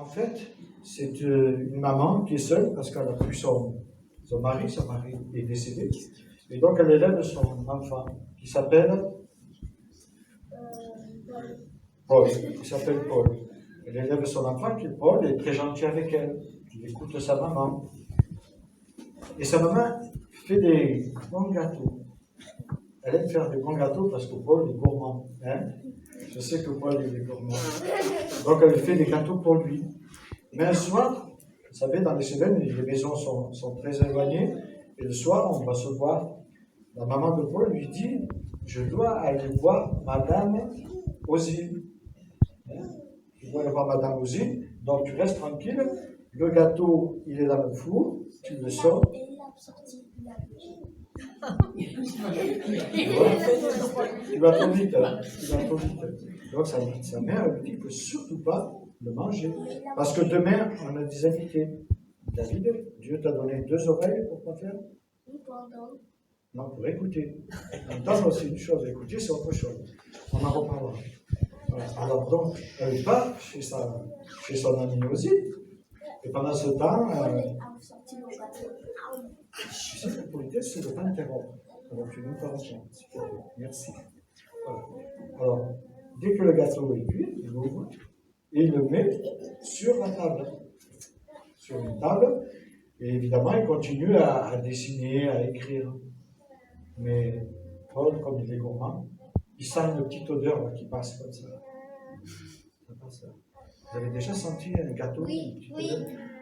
En fait, c'est une maman qui est seule parce qu'elle a plus son mari est décédé. Et donc elle élève son enfant qui s'appelle Paul. Il s'appelle Paul. Elle élève son enfant qui est Paul et est très gentil avec elle. Il écoute sa maman. Et sa maman fait des bons gâteaux. Elle aime faire des bons gâteaux parce que Paul est gourmand. Hein? Je sais que Paul est gourmand. Donc elle fait des gâteaux pour lui. Mais un soir, vous savez, dans les Cévennes, les maisons sont très éloignées. Et le soir, on va se voir. La maman de Paul lui dit, je dois aller voir Madame Ozil. Je dois aller voir Madame Ozil. Donc tu restes tranquille. Le gâteau, il est dans le four. Tu le sors. Tu vas trop vite, hein. Tu vas trop vite. Donc sa mère lui dit qu'il ne faut surtout pas le manger. Parce que demain, on a des invités. David, Dieu t'a donné 2 oreilles pour quoi faire? Non, pour écouter. Entendre, c'est une chose, écouter, c'est autre chose. On en reparlera. Voilà. Alors donc, elle va chez son ami aussi. Et pendant ce temps, tu sais, la politesse, c'est de ne pas interrompre. Alors tu m'interromps. Merci. Voilà. Alors, dès que le gâteau est cuit, il l'ouvre et il le met sur la table. Sur une table. Et évidemment, il continue à dessiner, à écrire. Mais Paul, comme il est gourmand, il sent une petite odeur là, qui passe comme ça. Ça passe là. Vous avez déjà senti un gâteau? Oui.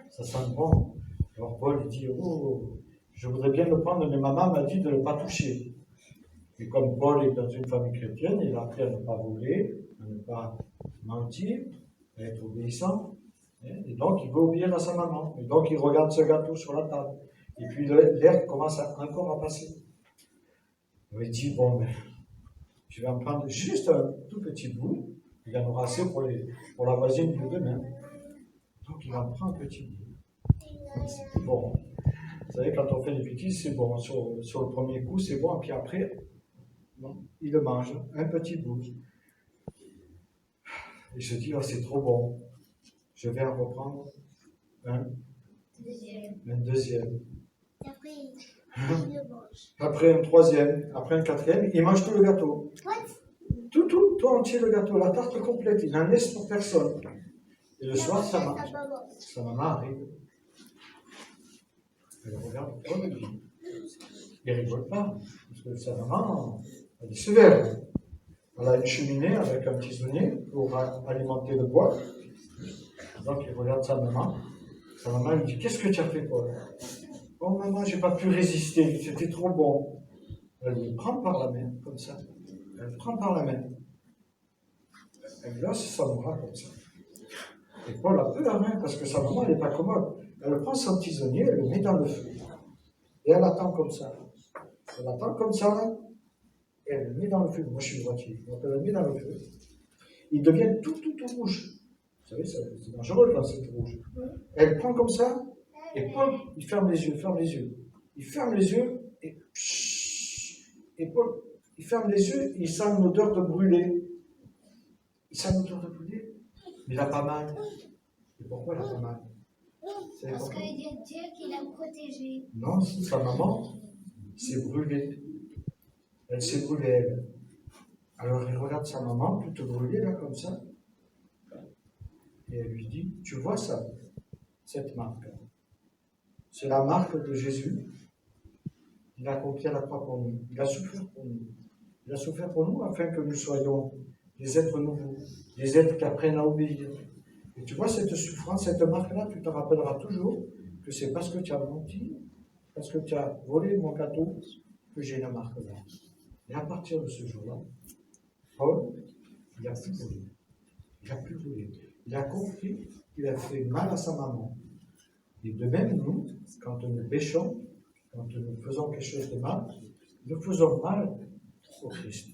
Ça sent bon. Alors Paul il dit, oh, je voudrais bien le prendre, mais maman m'a dit de ne pas toucher. Et comme Paul est dans une famille chrétienne, il a appris à ne pas voler, à ne pas mentir, à être obéissant. Et donc il veut obéir à sa maman. Et donc il regarde ce gâteau sur la table. Et puis l'air commence encore à passer. Il dit, bon, mais je vais en prendre juste un tout petit bout. Il en aura assez pour la voisine de demain. Donc il en prend un petit bout. C'est bon. Vous savez, quand on fait des bêtises, c'est bon. Sur le premier coup, c'est bon. Et puis après, non, il le mange. Un petit bout. Et je dis, oh, c'est trop bon. Je vais en reprendre un deuxième. Après un troisième, après un quatrième, il mange tout le gâteau. Tout entier le gâteau, la tarte complète, il n'en laisse pour personne. Et le soir, sa maman arrive. Elle regarde Paul et il ne rigole pas, parce que sa maman, elle est sévère. Elle a une cheminée avec un tisonnier pour alimenter le bois. Donc il regarde sa maman. Sa maman lui dit, qu'est-ce que tu as fait, Paul? Oh maman, je n'ai pas pu résister, c'était trop bon. Elle le prend par la main, comme ça. Elle le prend par la main. Elle glace sa bras comme ça. Et Paul a peu la main parce que sa maman n'est pas commode. Elle prend son tisonnier, elle le met dans le feu. Et elle attend comme ça. Elle attend comme ça, là. Et elle le met dans le feu. Moi, je suis droitier. Donc, elle le met dans le feu. Il devient tout rouge. Vous savez, c'est dangereux quand c'est tout rouge. Elle prend comme ça, et Paul, il ferme les yeux. Il ferme les yeux, et Paul, il ferme les yeux, il sent une odeur de brûlé. Mais il n'a pas mal. Et pourquoi il n'a pas mal? Parce qu'il y a Dieu qui l'a protégé. Non, sa maman s'est brûlée. Elle s'est brûlée, elle. Alors il regarde sa maman, toute brûlée, là, comme ça. Et elle lui dit, tu vois ça, cette marque? C'est la marque de Jésus. Il a accompli à la croix pour nous. Il a souffert pour nous. Il a souffert pour nous afin que nous soyons des êtres nouveaux, des êtres qui apprennent à obéir. Et tu vois, cette souffrance, cette marque-là, tu te rappelleras toujours que c'est parce que tu as menti, parce que tu as volé mon gâteau, que j'ai la marque-là. Et à partir de ce jour-là, Paul, il n'a plus volé. Il n'a plus volé. Il a compris qu'il a fait mal à sa maman. Et de même, nous, quand nous péchons, quand nous faisons quelque chose de mal, nous faisons mal au Christ.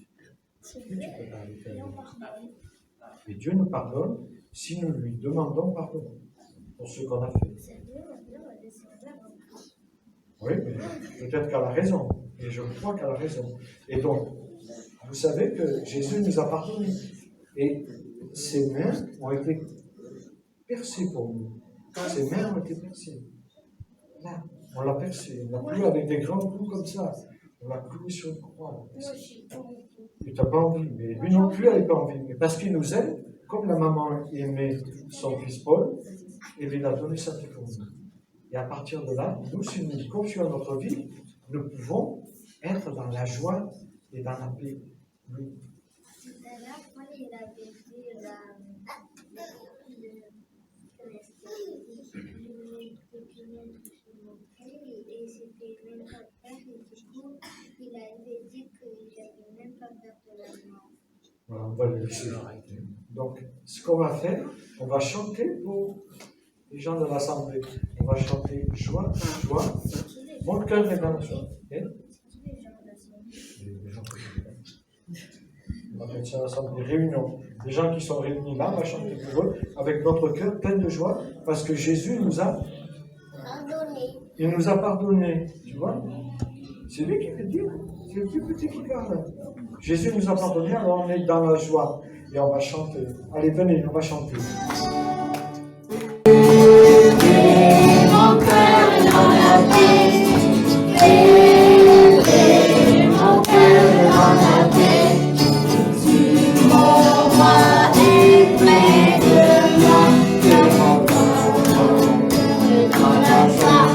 Et Dieu nous pardonne si nous lui demandons pardon pour ce qu'on a fait. Oui, mais peut-être qu'elle a raison. Et je crois qu'elle a raison. Et donc, vous savez que Jésus nous a pardonné. Et ses mains ont été percé pour nous. Ses mains ont été percées. Là, on l'a percé. On l'a cloué avec des grands coups comme ça. On l'a cloué sur une croix. Tu n'as pas envie, mais lui non plus, elle n'avait pas envie. Mais parce qu'il nous aime, comme la maman aimait son fils Paul, et il a donné sa vie pour nous. Et à partir de là, nous, si nous confions notre vie, nous pouvons être dans la joie et dans la paix. Oui. Tout à l'heure, Paul, il avait dit et c'était même pas peur, et du coup, il avait dit qu'il n'avait même pas peur de la mort. Voilà, on va le laisser. Donc, ce qu'on va faire, on va chanter pour les gens de l'assemblée. On va chanter joie, joie. Mon cœur est dans la joie. Et on va mettre ça ensemble, des réunions. Les gens qui sont réunis là, on va chanter pour eux avec notre cœur plein de joie parce que Jésus nous a pardonné. Tu vois? C'est lui qui veut dire. C'est le plus petit qui parle. Jésus nous a pardonné, alors on est dans la joie. Et on va chanter. Allez, venez, on va chanter. Mon cœur est dans la paix. Mon cœur est dans la paix. Tu mon roi est près de moi. Que mon cœur est dans la joie.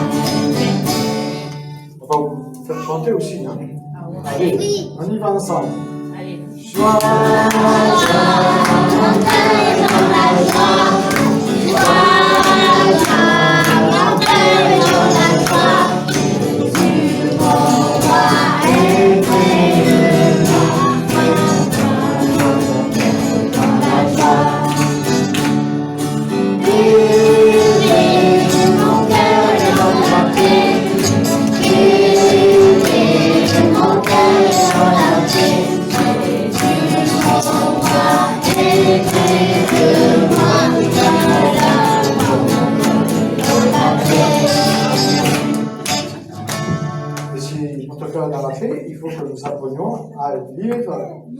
On va vous faire chanter aussi. Hein? Allez, on y va ensemble. Allez. Joie, Mon cœur est dans la joie. Mon cœur est dans la joie. Tu mon roi est près de moi. Dans la joie. Mon cœur est dans la paix. Mon cœur est dans la paix. Mon roi est près de moi. Dans la paix. et si notre cœur est dans la paix, il faut que nous apprenions à lire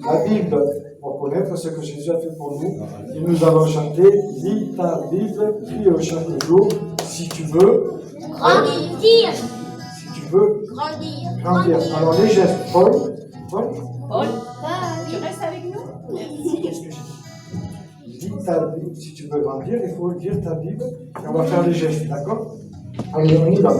la Bible pour connaître ce que Jésus a fait pour nous. Et nous allons chanter « Lis ta Bible, prie chaque jour, si tu veux. » Grandir. Si tu veux Grandir. grandir. Alors les gestes, Paul, Paul, tu restes avec nous? qu'est-ce que j'ai dit? Lis ta Bible, si tu veux grandir, il faut lire ta Bible et on va faire les gestes, d'accord? Allez, on y va.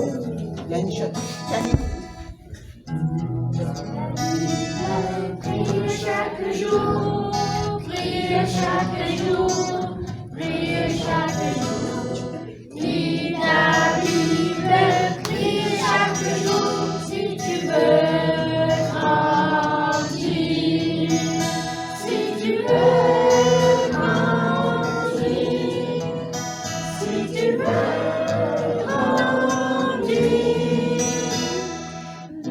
Prie chaque jour, prie chaque jour, prie chaque jour. Lis ta Bible, prie chaque jour, si tu veux grandir. Si tu veux grandir, si tu veux grandir.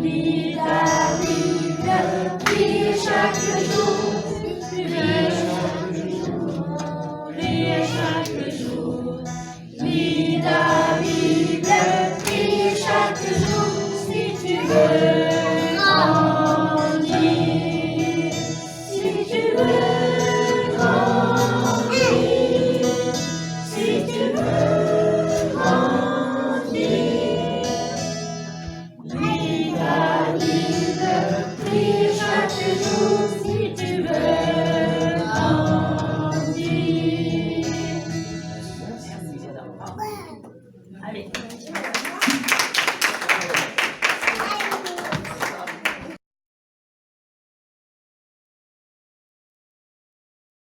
Lis ta Bible, prie chaque jour.